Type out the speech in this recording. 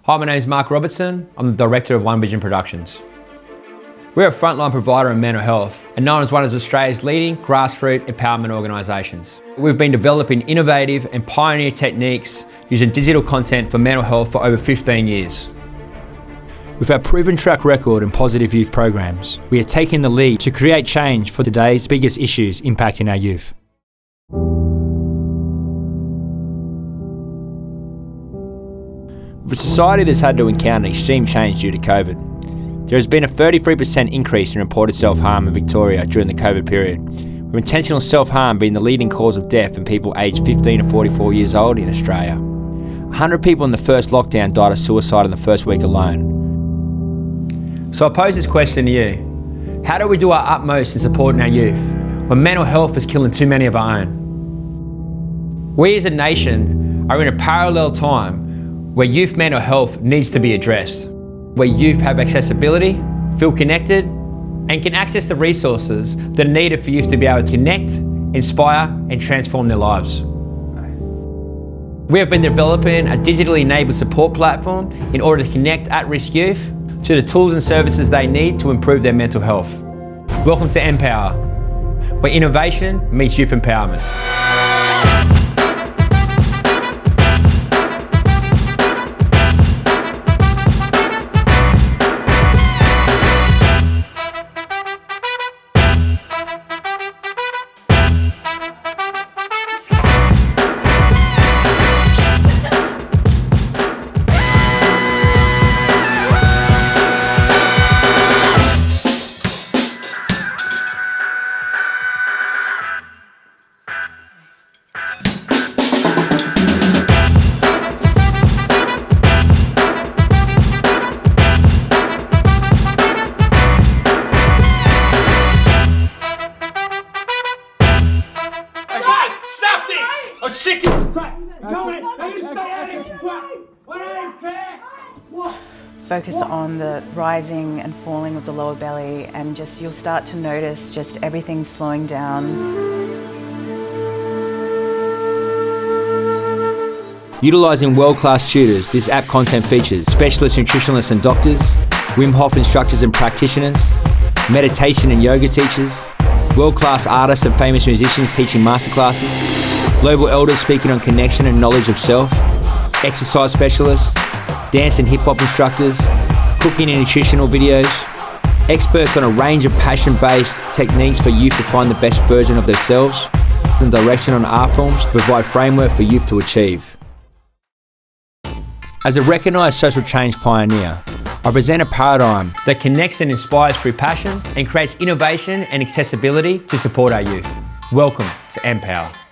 Hi, my name is Mark Robertson. I'm the Director of One Vision Productions. We're a frontline provider in mental health and known as one of Australia's leading grassroots empowerment organisations. We've been developing innovative and pioneer techniques using digital content for mental health for over 15 years. With our proven track record in positive youth programs, we are taking the lead to create change for today's biggest issues impacting our youth. With a society that's had to encounter extreme change due to COVID, there has been a 33% increase in reported self-harm in Victoria during the COVID period, with intentional self-harm being the leading cause of death in people aged 15 to 44 years old in Australia. 100 people in the first lockdown died of suicide in the first week alone. So I pose this question to you. How do we do our utmost in supporting our youth when mental health is killing too many of our own? We as a nation are in a parallel time where youth mental health needs to be addressed, where youth have accessibility, feel connected, and can access the resources that are needed for youth to be able to connect, inspire, and transform their lives. Nice. We have been developing a digitally enabled support platform in order to connect at-risk youth to the tools and services they need to improve their mental health. Welcome to MPOWER, where innovation meets youth empowerment. I'm sick of crap. Focus on the rising and falling of the lower belly, and just you'll start to notice just everything slowing down. Utilising world-class tutors, this app content features specialist nutritionists and doctors, Wim Hof instructors and practitioners, meditation and yoga teachers, world-class artists and famous musicians teaching masterclasses, global elders speaking on connection and knowledge of self, exercise specialists, dance and hip-hop instructors, cooking and nutritional videos, experts on a range of passion-based techniques for youth to find the best version of themselves, and direction on art forms to provide framework for youth to achieve. As a recognised social change pioneer, I present a paradigm that connects and inspires through passion and creates innovation and accessibility to support our youth. Welcome to MPOWER.